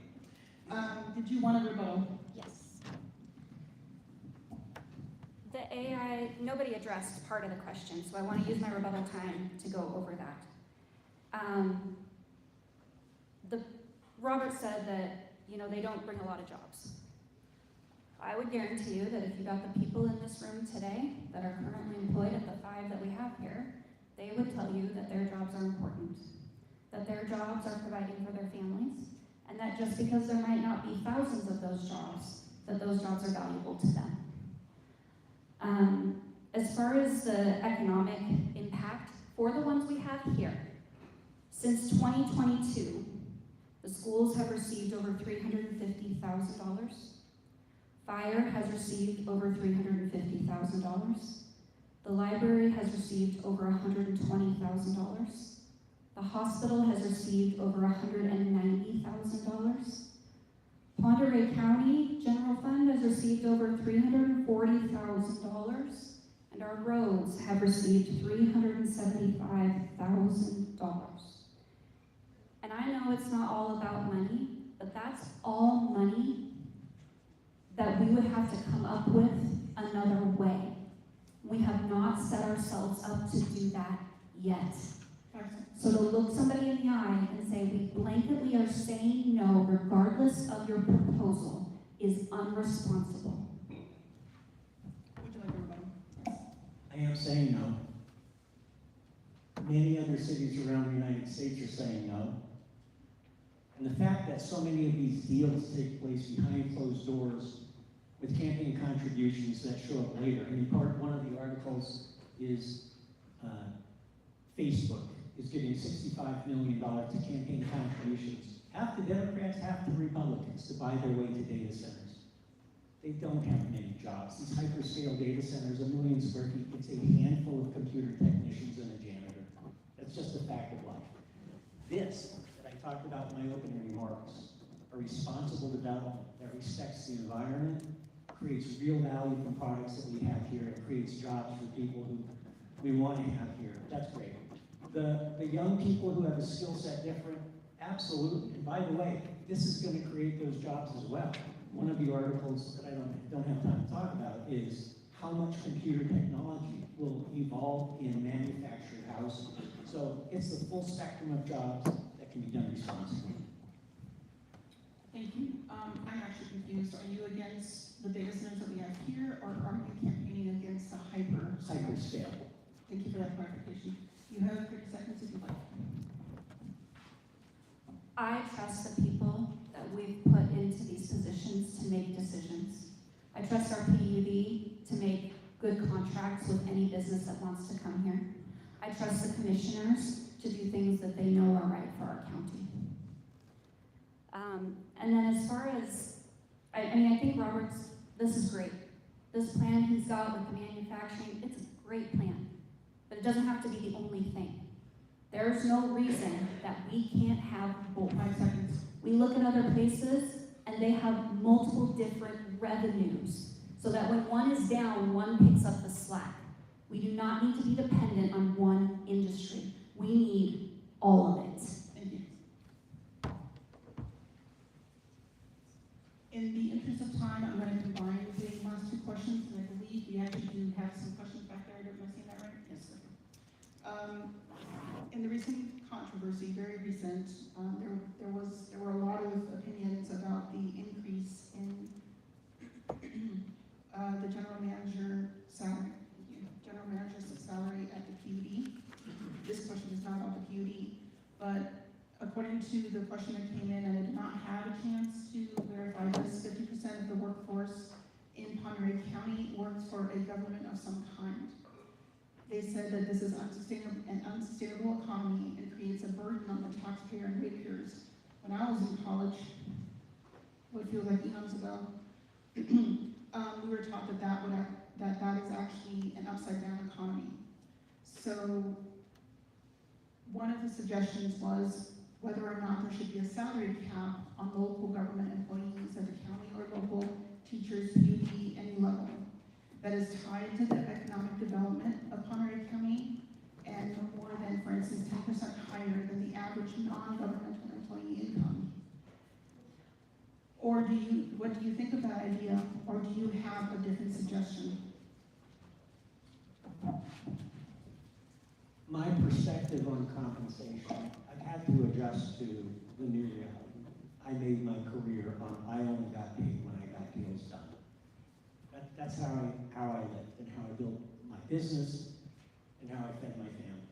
Did you want a rebuttal? Yes. The AI, nobody addressed part of the question, so I want to use my rebuttal time to go over that. Robert said that, they don't bring a lot of jobs. I would guarantee you that if you got the people in this room today that are currently employed at the 5 that we have here, they would tell you that their jobs are important, that their jobs are providing for their families, and that just because there might not be thousands of those jobs, that those jobs are valuable to them. As far as the economic impact, for the ones we have here, since 2022, the schools have received over $350,000. Fire has received over $350,000. The library has received over $120,000. The hospital has received over $190,000. Pend Oreille County General Fund has received over $340,000, and our roads have received $375,000. And I know it's not all about money, but that's all money that we would have to come up with another way. We have not set ourselves up to do that yet. So to look somebody in the eye and say, we blanketly are saying no, regardless of your proposal, is unresponsible. Would you like a rebuttal? I am saying no. Many other cities around the United States are saying no. And the fact that so many of these deals take place behind closed doors with campaign contributions that show up later. I mean, one of the articles is Facebook is giving $65 million to campaign contributions. Half the Democrats, half the Republicans to buy their way to data centers. They don't have many jobs. These hyperscale data centers, 1 million square feet, it's a handful of computer technicians and a janitor. That's just a fact of life. This, that I talked about in my opening remarks, a responsible development that respects the environment, creates real value from products that we have here, and creates jobs for people who we want to have here. That's great. The young people who have a skill set different, absolutely. And by the way, this is going to create those jobs as well. One of the articles that I don't have time to talk about is how much computer technology will evolve in manufactured housing. So it's the full spectrum of jobs that can be done responsibly. Thank you. I'm actually confused. Are you against the data centers that we have here, or are you campaigning against the Hyperscale. Thank you for that clarification. You have 30 seconds if you'd like. I trust the people that we've put into these positions to make decisions. I trust our PUD to make good contracts with any business that wants to come here. I trust the commissioners to do things that they know are right for our county. And then as far as, I think Robert's, this is great. This plan he's got with the manufacturing, it's a great plan. But it doesn't have to be the only thing. There's no reason that we can't have both. 5 seconds. We look at other places and they have multiple different revenues. So that when one is down, one picks up the slack. We do not need to be dependent on one industry. We need all of it. Thank you. In the interest of time, I'm going to combine the last 2 questions, and I believe we actually do have some questions back there. Am I seeing that right? Yes, sir. In the recent controversy, very recent, there were a lot of opinions about the increase in the general manager salary. General manager's salary at the PUD. This question is not about the PUD, but according to the question that came in, and I did not have a chance to verify this, 50% of the workforce in Pend Oreille County works for a government of some kind. They said that this is an unsustainable economy and creates a burden on the taxpayer and ratepayers. When I was in college, what feels like eons ago, we were taught that is actually an upside down economy. So one of the suggestions was whether or not there should be a salary cap on local government employees at the county or local teachers, PUD, any level, that is tied to the economic development of Pend Oreille County and no more than, for instance, 10% higher than the average non-governmental what do you think of that idea, or do you have a different suggestion? My perspective on compensation, I've had to adjust to the new reality. I made my career on, I only got paid when I got deals done. That's how I lived and how I built my business and how I fed my family.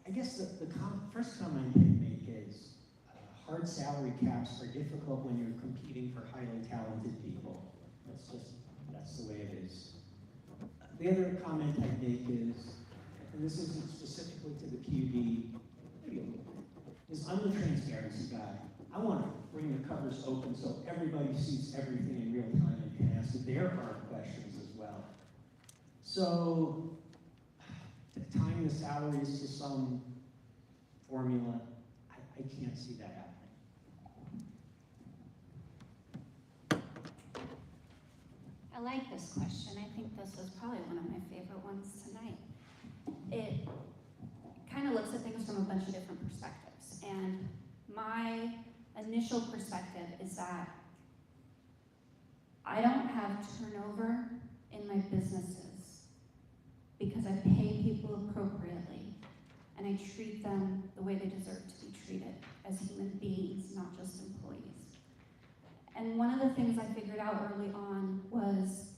I guess the first comment I'd make is hard salary caps are difficult when you're competing for highly talented people. That's the way it is. The other comment I'd make is, and this isn't specifically to the PUD, maybe a little bit, is I'm the transparency guy. I want to bring the covers open so everybody sees everything in real time and can answer their hard questions as well. So, to tying the salaries to some formula, I can't see that happening. I like this question. I think this is probably one of my favorite ones tonight. It kind of looks at things from a bunch of different perspectives. And my initial perspective is that I don't have turnover in my businesses because I pay people appropriately and I treat them the way they deserve to be treated as human beings, not just employees. And one of the things I figured out early on was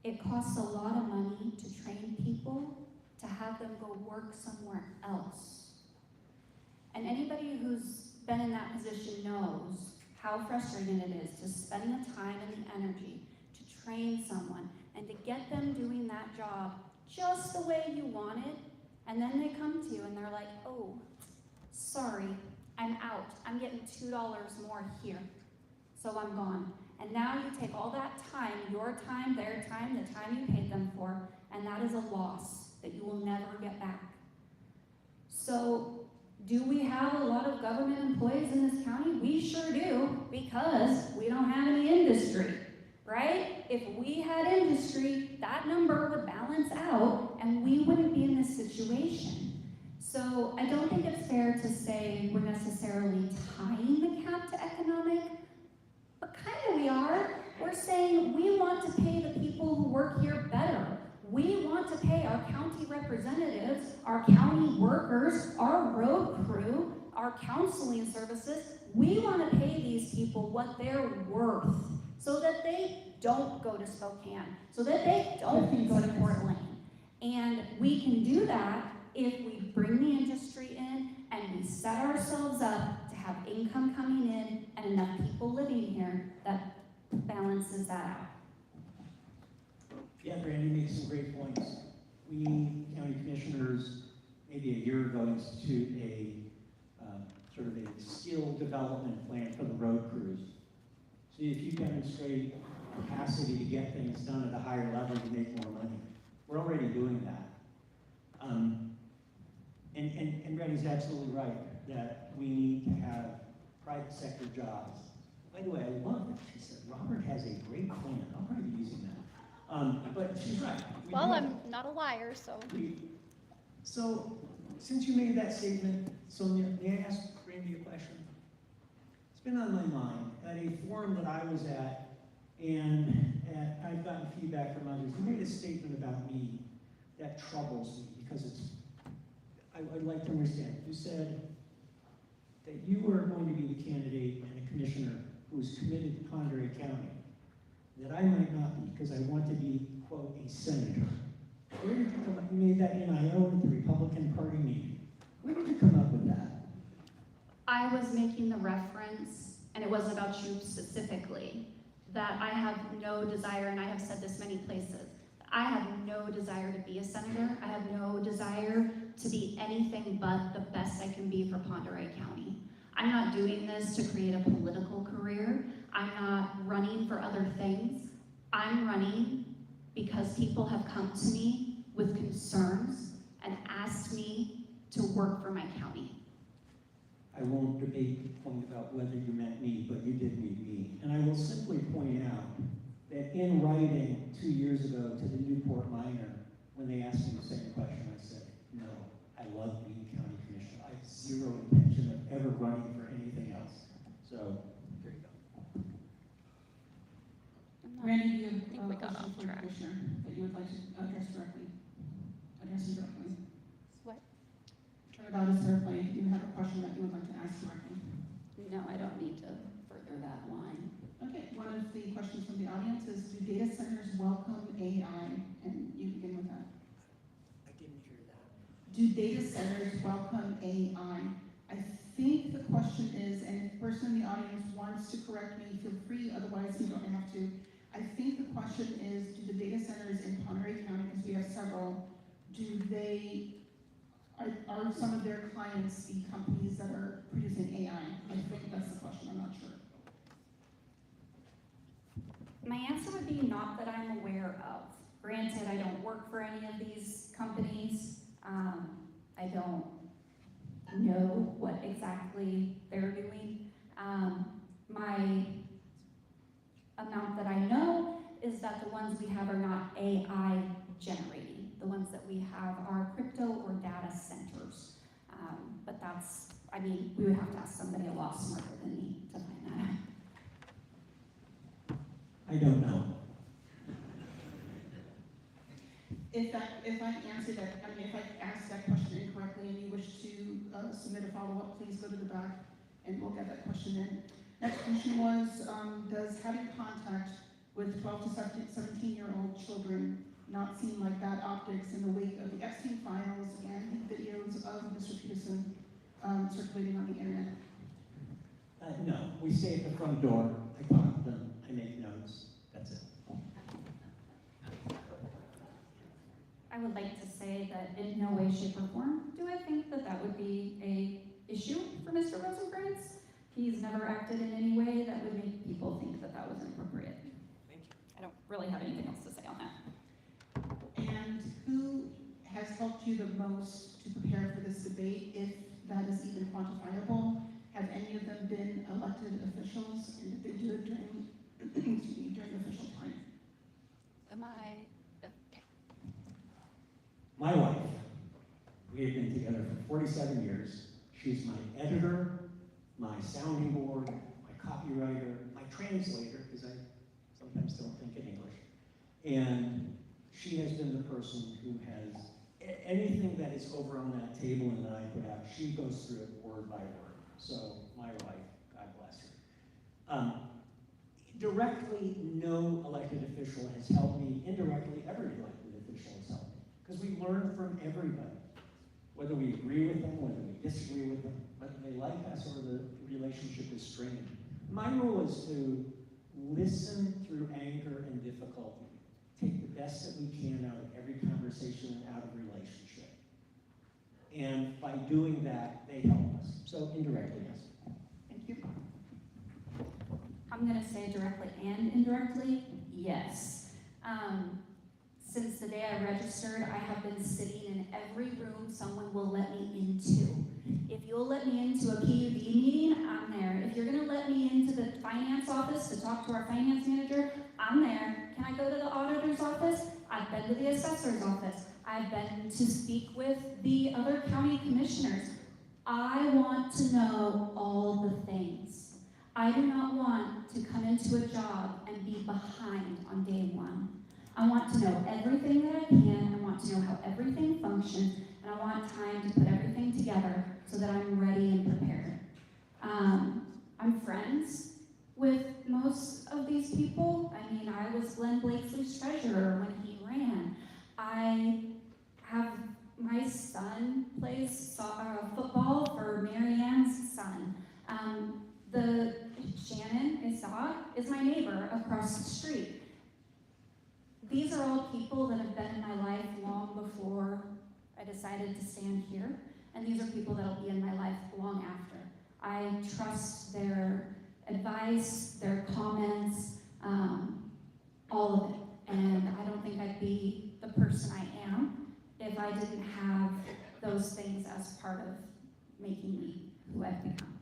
it costs a lot of money to train people to have them go work somewhere else. And anybody who's been in that position knows how frustrating it is to spend the time and the energy to train someone and to get them doing that job just the way you want it, and then they come to you and they're like, oh, sorry, I'm out. I'm getting $2 more here, so I'm gone. And now you take all that time, your time, their time, the time you paid them for, and that is a loss that you will never get back. So, do we have a lot of government employees in this county? We sure do, because we don't have any industry, right? If we had industry, that number would balance out and we wouldn't be in this situation. So I don't think it's fair to say we're necessarily tying the cap to economic, but kind of we are. We're saying we want to pay the people who work here better. We want to pay our county representatives, our county workers, our road crew, our counseling services. We want to pay these people what they're worth so that they don't go to Spokane, so that they don't go to Portland. And we can do that if we bring the industry in and we set ourselves up to have income coming in and enough people living here that balances that out. Yeah, Brandy makes some great points. We, county commissioners, maybe a year ago, instituted a sort of a skill development plan for the road crews. So if you demonstrate capacity to get things done at a higher level, you make more money. We're already doing that. And Brandy's absolutely right that we need to have private sector jobs. By the way, I love that she said, Robert has a great plan. I'll probably be using that. But she's right. Well, I'm not a liar, so. So, since you made that statement, Sonia, may I ask Brandy a question? It's been on my mind at a forum that I was at, and I've gotten feedback from others. You made a statement about me that troubles me because I'd like to understand. You said that you were going to be the candidate and a commissioner who was committed to Ponderay County. That I might not be, because I want to be, quote, a senator. Where did you come up? You made that NIO at the Republican Party meeting. Where did you come up with that? I was making the reference, and it wasn't about you specifically, that I have no desire, and I have said this many places, I have no desire to be a senator. I have no desire to be anything but the best I can be for Ponderay County. I'm not doing this to create a political career. I'm not running for other things. I'm running because people have come to me with concerns and asked me to work for my county. I won't debate the point about whether you meant me, but you did mean me. And I will simply point out that in writing 2 years ago to the Newport Miner, when they asked me the same question, I said, no, I love being county commissioner. I have zero intention of ever running for anything else. So, there you go. track. Commissioner, that you would like to address directly? Address him directly. What? Turn it on as directly if you have a question that you would like to ask directly. No, I don't need to further that line. Okay, one of the questions from the audience is, do data centers welcome AI? And you begin with that. I didn't hear that. Do data centers welcome AI? I think the question is, and if the person in the audience wants to correct me, feel free, otherwise you don't have to. I think the question is, do the data centers in Oreille County, because we have several, are some of their clients the companies that are producing AI? I think that's the question, I'm not sure. My answer would be not that I'm aware of. Granted, I don't work for any of these companies. I don't know what exactly they're doing. My amount that I know is that the ones we have are not AI generating. The ones that we have are crypto or data centers. But that's, I mean, we would have to ask somebody a lot smarter than me to find that out. I don't know. If I answer that, I mean, if I ask that question incorrectly and you wish to submit a follow-up, please go to the back and we'll get that question in. Next question was, does having contact with 12 to 17-year-old children not seem like bad optics in the wake of the Epstein files and the videos of Mr. Peterson circulating on the internet? No, we stay at the front door. I talk to them. I make notes. That's it. I would like to say that in no way, shape, or form do I think that that would be a issue for Mr. Rosencrantz. He's never acted in any way that would make people think that that was inappropriate. Thank you. I don't really have anything else to say on that. And who has helped you the most to prepare for this debate, if that is even quantifiable? Have any of them been elected officials, and did they do it during, excuse me, during official time? Am I? Okay. My wife, we have been together for 47 years. She's my editor, my sounding board, my copywriter, my translator, because I sometimes don't think in English. And she has been the person who has, anything that is over on that table and that I put out, she goes through it word by word. So my wife, God bless her. Directly, no elected official has helped me. Indirectly, every elected official has helped me. Because we learn from everybody. Whether we agree with them, whether we disagree with them, whether they like us or the relationship is strained. My rule is to listen through anger and difficulty. Take the best that we can out of every conversation and out of relationship. And by doing that, they help us. So indirectly, yes. Thank you. I'm going to say directly and indirectly, yes. Since the day I registered, I have been sitting in every room someone will let me into. If you'll let me into a PUD meeting, I'm there. If you're going to let me into the finance office to talk to our finance manager, I'm there. Can I go to the auditor's office? I've been to the assessor's office. I've been to speak with the other county commissioners. I want to know all the things. I do not want to come into a job and be behind on day one. I want to know everything that I can. I want to know how everything functions, and I want time to put everything together so that I'm ready and prepared. I'm friends with most of these people. I mean, I was Glenn Blakesley's treasurer when he ran. I have, my son plays football for Marianne's son. The Shannon is my neighbor across the street. These are all people that have been in my life long before I decided to stand here, and these are people that will be in my life long after. I trust their advice, their comments, all of it, and I don't think I'd be the person I am if I didn't have those things as part of making me who I've become.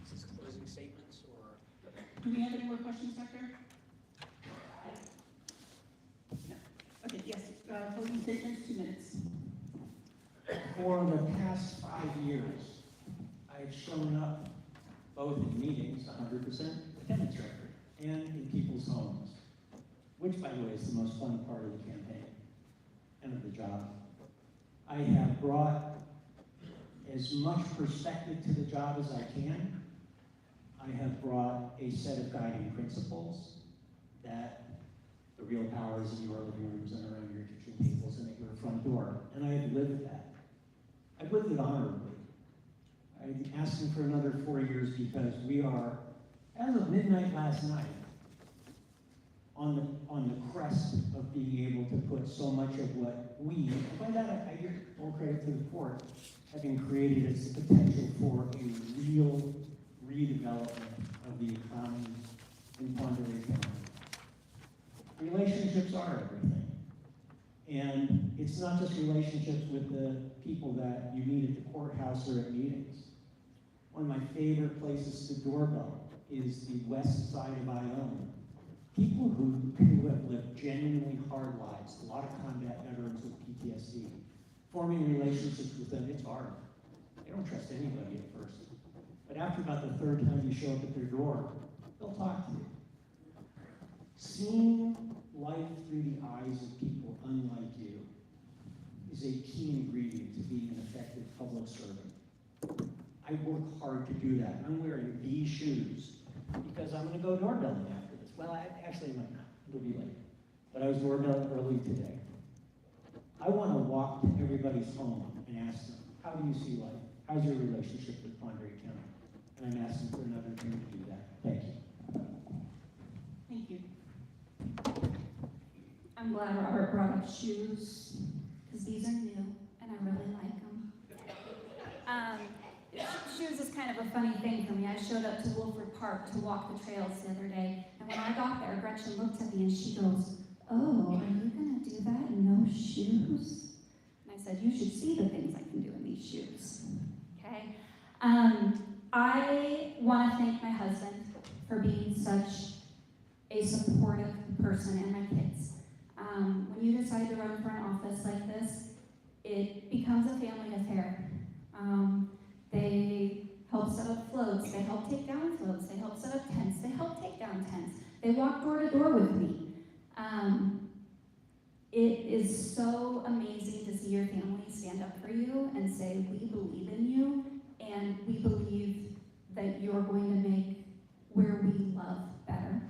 Is this closing statements or? Do we have any more questions, Doctor? No. Okay, yes, closing statements, 2 minutes. For the past 5 years, I've shown up both in meetings, 100% attendance record. and in people's homes, which, by the way, is the most fun part of the campaign and of the job. I have brought as much perspective to the job as I can. I have brought a set of guiding principles that the real power is in your living rooms and around your kitchen tables and at your front door, and I have lived that. I've lived it honorably. I'm asking for another 4 years because we are, as of midnight last night, on the crest of being able to put so much of what we, by that I give all credit to the court, having created as the potential for a real redevelopment of the economy in Oreille County. Relationships are everything. And it's not just relationships with the people that you meet at the courthouse or at meetings. One of my favorite places to doorbell is the west side of Ione. People who have lived genuinely hard lives, a lot of combat veterans with PTSD, forming relationships with them, it's hard. They don't trust anybody at first. But after about the third time you show up at their door, they'll talk to you. Seeing life through the eyes of people unlike you is a key ingredient to being an effective public servant. I work hard to do that. I'm wearing these shoes because I'm going to go doorbelling after this. Well, I actually might not. It'll be late. But I was doorbelling early today. I want to walk to everybody's home and ask them, how do you see life? How's your relationship with Oreille County? And I'm asking for another term to do that. Thank you. Thank you. I'm glad Robert brought up shoes, because these are new, and I really like them. Shoes is kind of a funny thing for me. I showed up to Wolford Park to walk the trails the other day, and when I got there, Gretchen looked at me and she goes, "Oh, are you going to do that in no shoes?" And I said, "You should see the things I can do in these shoes." Okay? I want to thank my husband for being such a supportive person and my kids. When you decide to run for an office like this, it becomes a family affair. They help set up floats, they help take down floats, they help set up tents, they help take down tents. They walk door to door with me. It is so amazing to see your family stand up for you and say, we believe in you, and we believe that you're going to make where we love better.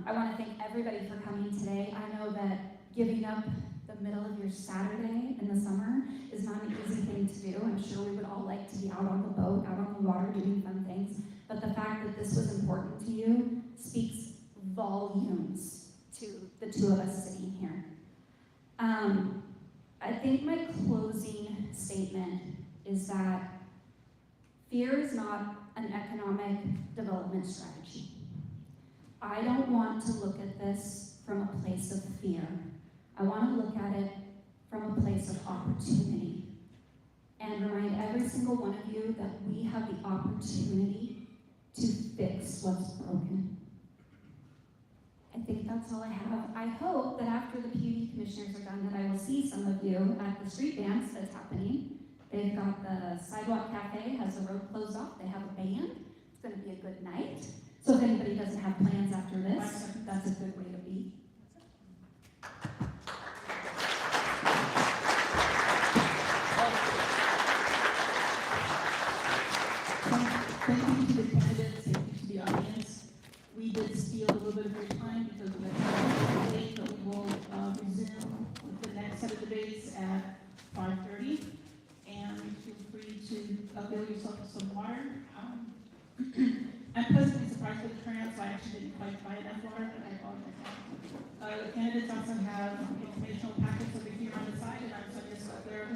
I want to thank everybody for coming today. I know that giving up the middle of your Saturday in the summer is not an easy thing to do. I'm sure we would all like to be out on the boat, out on the water, doing fun things. But the fact that this was important to you speaks volumes to the two of us sitting here. I think my closing statement is that fear is not an economic development strategy. I don't want to look at this from a place of fear. I want to look at it from a place of opportunity and remind every single one of you that we have the opportunity to fix what's broken. I think that's all I have. I hope that after the PUD commissioners are done that I will see some of you at the street dance that's happening. They've got the Sidewalk Cafe, has the road closed off, they have a band. It's going to be a good night. So if anybody doesn't have plans after this, that's a good way to be. Thank you to the candidates, thank you to the audience. We did steal a little bit of your time because of the debate, but we will resume with the next set of debates at 5:30. And feel free to avail yourself of some water. I'm pleasantly surprised with the turnout, so I actually didn't quite buy enough water, but I apologize. The candidates also have informational packets over here on the side, and I'm Sonia Scott there,